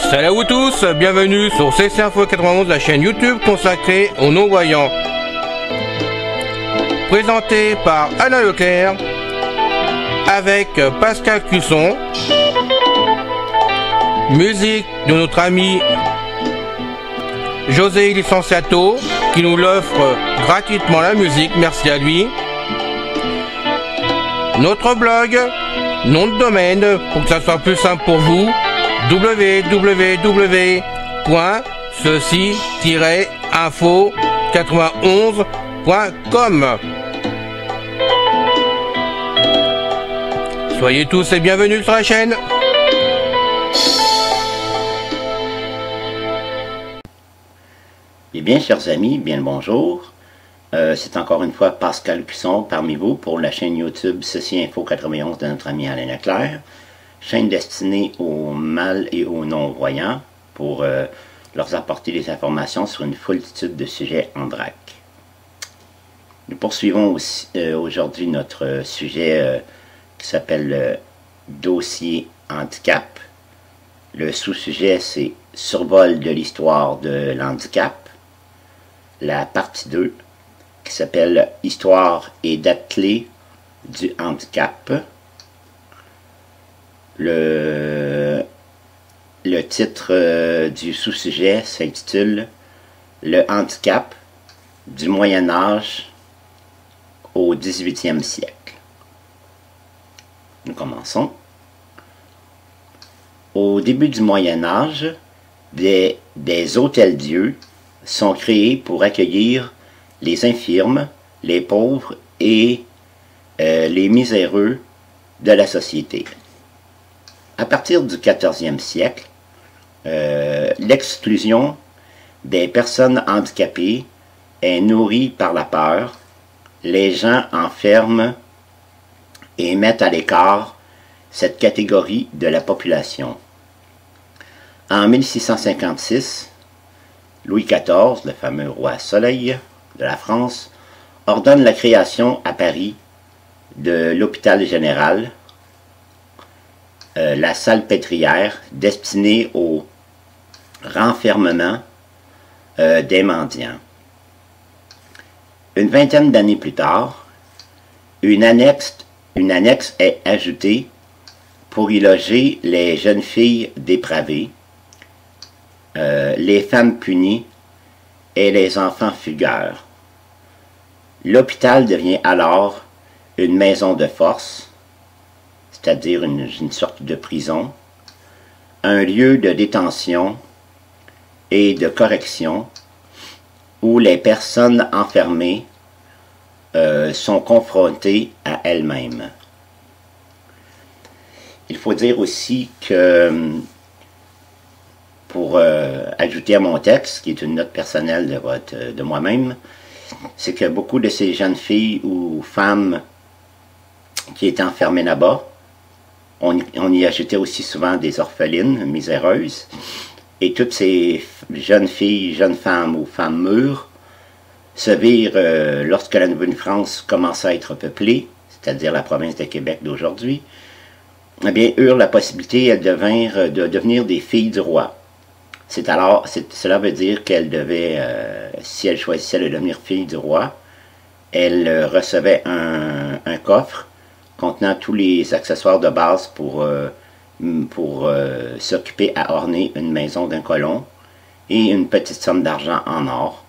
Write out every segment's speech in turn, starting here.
Salut à vous tous, bienvenue sur CC Info 91, la chaîne YouTube consacrée aux non-voyants. Présenté par Alain Leclerc, avec Pascal Cusson. Musique de notre ami José Licenciato, qui nous l'offre gratuitement la musique, merci à lui. Notre blog, nom de domaine, pour que ça soit plus simple pour vous, www.ceci-info91.com. Soyez tous et bienvenus sur la chaîne. Eh bien, chers amis, bien le bonjour. C'est encore une fois Pascal Cusson parmi vous pour la chaîne YouTube Ceci Info 91 de notre ami Alain Leclerc. Chaîne destinée aux mâles et aux non-voyants pour leur apporter des informations sur une foultitude de sujets en drac. Nous poursuivons aussi aujourd'hui notre sujet qui s'appelle Dossier handicap. Le sous-sujet c'est Survol de l'histoire de l'handicap. La partie 2 qui s'appelle Histoire et date clé du handicap. Le titre du sous-sujet s'intitule Le handicap du Moyen Âge au 18e siècle. Nous commençons. Au début du Moyen Âge, des hôtels-dieux sont créés pour accueillir les infirmes, les pauvres et les miséreux de la société. À partir du 14e siècle, l'exclusion des personnes handicapées est nourrie par la peur. Les gens enferment et mettent à l'écart cette catégorie de la population. En 1656, Louis XIV, le fameux roi Soleil de la France, ordonne la création à Paris de l'hôpital général, la salpêtrière destinée au renfermement des mendiants. Une vingtaine d'années plus tard, une annexe est ajoutée pour y loger les jeunes filles dépravées, les femmes punies et les enfants fugueurs. L'hôpital devient alors une maison de force, c'est-à-dire une sorte de prison, un lieu de détention et de correction où les personnes enfermées sont confrontées à elles-mêmes. Il faut dire aussi que, pour ajouter à mon texte, qui est une note personnelle de moi-même, c'est que beaucoup de ces jeunes filles ou femmes qui étaient enfermées là-bas, on y ajoutait aussi souvent des orphelines miséreuses, et toutes ces jeunes filles, jeunes femmes ou femmes mûres se virent, lorsque la Nouvelle-France commença à être peuplée, c'est-à-dire la province de Québec d'aujourd'hui, eh bien, eurent la possibilité de devenir des filles du roi. Cela veut dire qu'elles devaient, si elles choisissaient de devenir filles du roi, elles recevaient un coffre contenant tous les accessoires de base pour s'occuper à orner une maison d'un colon et une petite somme d'argent en or.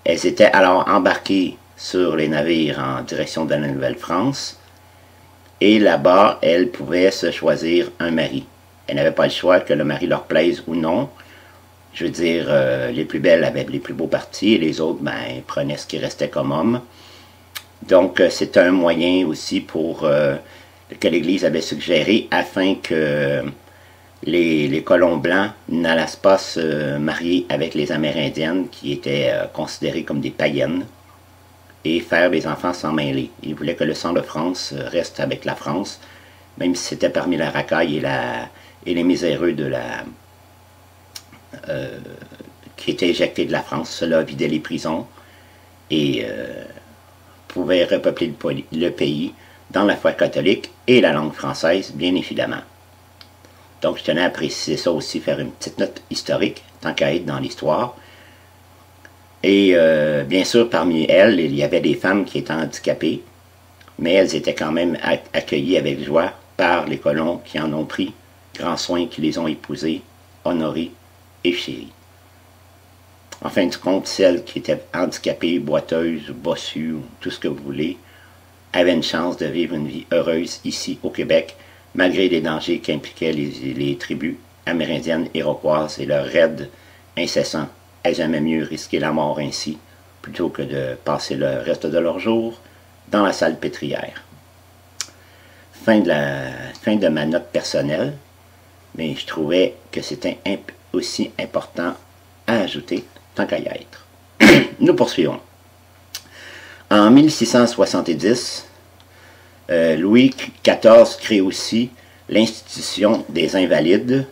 Elles étaient alors embarquées sur les navires en direction de la Nouvelle-France et là-bas, elles pouvaient se choisir un mari. Elles n'avaient pas le choix, que le mari leur plaise ou non. Je veux dire, les plus belles avaient les plus beaux partis et les autres ben, prenaient ce qui restait comme homme. Donc, c'est un moyen aussi que l'Église avait suggéré afin que les colons blancs n'allassent pas se marier avec les Amérindiennes qui étaient considérées comme des païennes et faire des enfants sans mêler. Ils voulaient que le sang de France reste avec la France, même si c'était parmi la racaille et les miséreux qui étaient éjectés de la France. Cela vidait les prisons et pouvait repeupler le pays dans la foi catholique et la langue française, bien évidemment. Donc, je tenais à préciser ça aussi, faire une petite note historique, tant qu'à être dans l'histoire. Et bien sûr, parmi elles, il y avait des femmes qui étaient handicapées, mais elles étaient quand même accueillies avec joie par les colons qui en ont pris grand soin, qui les ont épousées, honorées et chéries. En fin de compte, celles qui étaient handicapées, boiteuses, bossues, ou tout ce que vous voulez, avaient une chance de vivre une vie heureuse ici au Québec, malgré les dangers qu'impliquaient les tribus amérindiennes, iroquoises et leur raid incessant. Elles aimaient mieux risquer la mort ainsi, plutôt que de passer le reste de leur jour dans la salpêtrière. Fin de ma note personnelle, mais je trouvais que c'était aussi important à ajouter, tant qu'à y être. Nous poursuivons. En 1670, Louis XIV crée aussi l'institution des Invalides,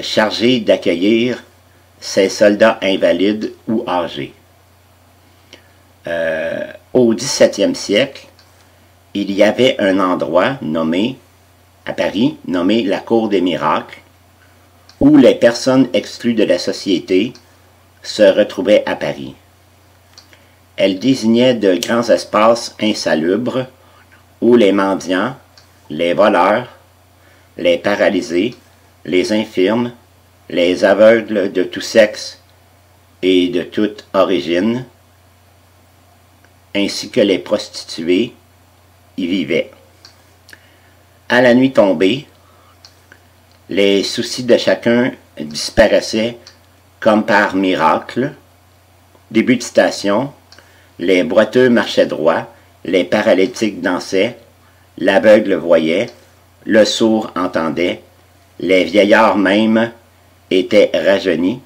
chargée d'accueillir ces soldats invalides ou âgés. Au XVIIe siècle, il y avait un endroit nommé, à Paris, nommé la Cour des Miracles, où les personnes exclues de la société se retrouvaient à Paris. Elle désignait de grands espaces insalubres où les mendiants, les voleurs, les paralysés, les infirmes, les aveugles de tout sexe et de toute origine, ainsi que les prostituées, y vivaient. À la nuit tombée, les soucis de chacun disparaissaient comme par miracle. Début de citation. Les boiteux marchaient droit, les paralytiques dansaient, l'aveugle voyait, le sourd entendait, les vieillards même étaient rajeunis.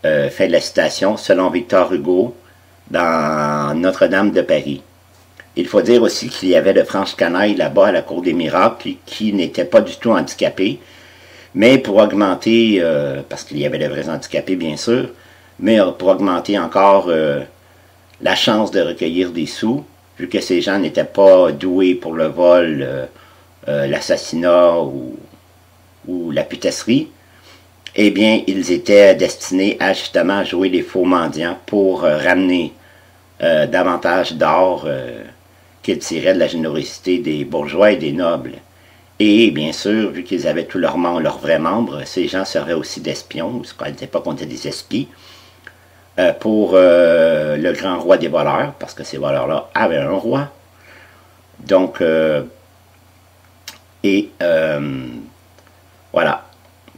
Fin de la citation, selon Victor Hugo, dans Notre-Dame de Paris. Il faut dire aussi qu'il y avait de franches canailles là-bas à la Cour des Miracles qui n'étaient pas du tout handicapés, mais pour augmenter, parce qu'il y avait de vrais handicapés bien sûr, mais pour augmenter encore la chance de recueillir des sous, vu que ces gens n'étaient pas doués pour le vol, l'assassinat ou la putasserie, eh bien, ils étaient destinés à justement jouer les faux mendiants pour ramener davantage d'or qu'ils tiraient de la générosité des bourgeois et des nobles. Et bien sûr, vu qu'ils avaient tous leurs vrais membres, ces gens servaient aussi d'espions, ce qu'on n'était pas qu'on était des espies, pour le grand roi des voleurs, parce que ces voleurs-là avaient un roi. Donc, voilà.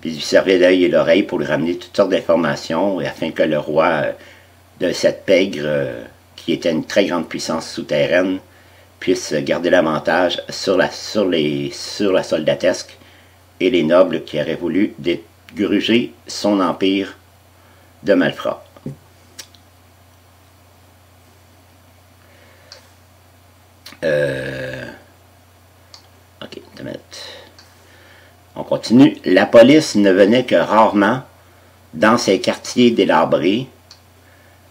Puis ils servaient d'œil et d'oreille pour lui ramener toutes sortes d'informations, et afin que le roi de cette pègre, qui était une très grande puissance souterraine, puisse garder l'avantage sur la soldatesque et les nobles qui auraient voulu dégruger son empire de malfrats. Ok, une minute. On continue. La police ne venait que rarement dans ces quartiers délabrés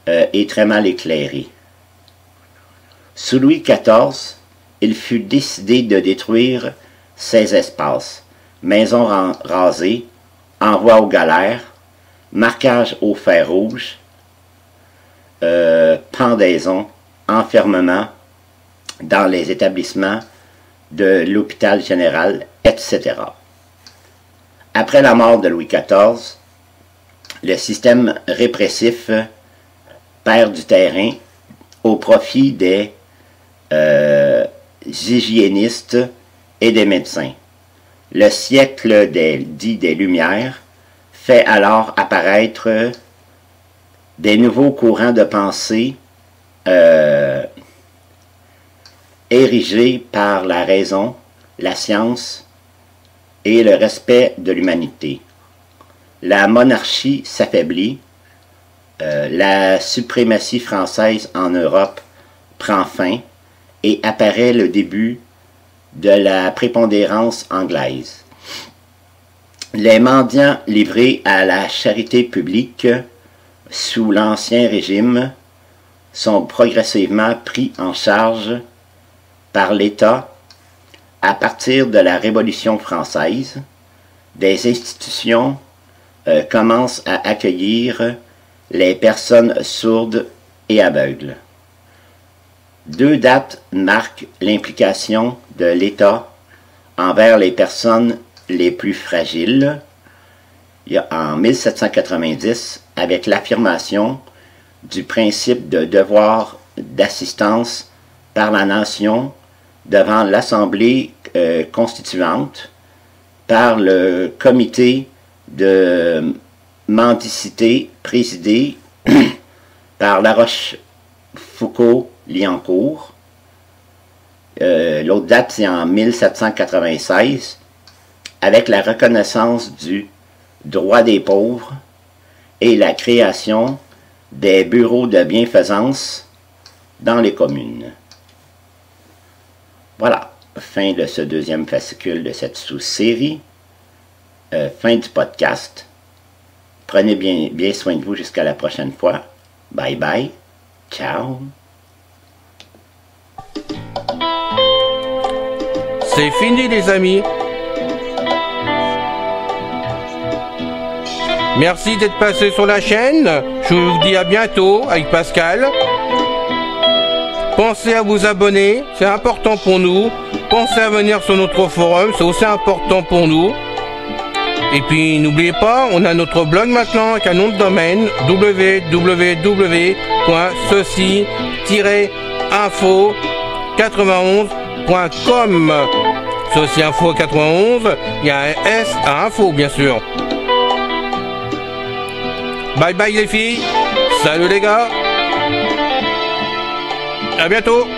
et très mal éclairés. Sous Louis XIV, il fut décidé de détruire ces espaces. Maisons rasées, envoi aux galères, marquage au fer rouge, pendaison, enfermement dans les établissements de l'hôpital général, etc. Après la mort de Louis XIV, le système répressif perd du terrain au profit des hygiénistes et des médecins. Le siècle des Lumières fait alors apparaître des nouveaux courants de pensée érigés par la raison, la science et le respect de l'humanité. La monarchie s'affaiblit, la suprématie française en Europe prend fin et apparaît le début de la prépondérance anglaise. Les mendiants livrés à la charité publique sous l'Ancien Régime sont progressivement pris en charge par l'État à partir de la Révolution française. Des institutions commencent à accueillir les personnes sourdes et aveugles. 2 dates marquent l'implication de l'État envers les personnes les plus fragiles. Il y a en 1790, avec l'affirmation du principe de devoir d'assistance par la nation devant l'Assemblée constituante, par le comité de mendicité présidé par La Rochefoucauld-Liancourt. L'autre date, c'est en 1796, avec la reconnaissance du droit des pauvres et la création des bureaux de bienfaisance dans les communes. Voilà, fin de ce 2e fascicule de cette sous-série. Fin du podcast. Prenez bien soin de vous jusqu'à la prochaine fois. Bye bye. Ciao. C'est fini les amis. Merci d'être passé sur la chaîne. Je vous dis à bientôt avec Pascal. Pensez à vous abonner, c'est important pour nous. Pensez à venir sur notre forum, c'est aussi important pour nous. Et puis n'oubliez pas, on a notre blog maintenant avec un nom de domaine www.ceci-info91.com. Ceci Info 91, il y a un S à info bien sûr. Bye bye les filles, salut les gars, à bientôt.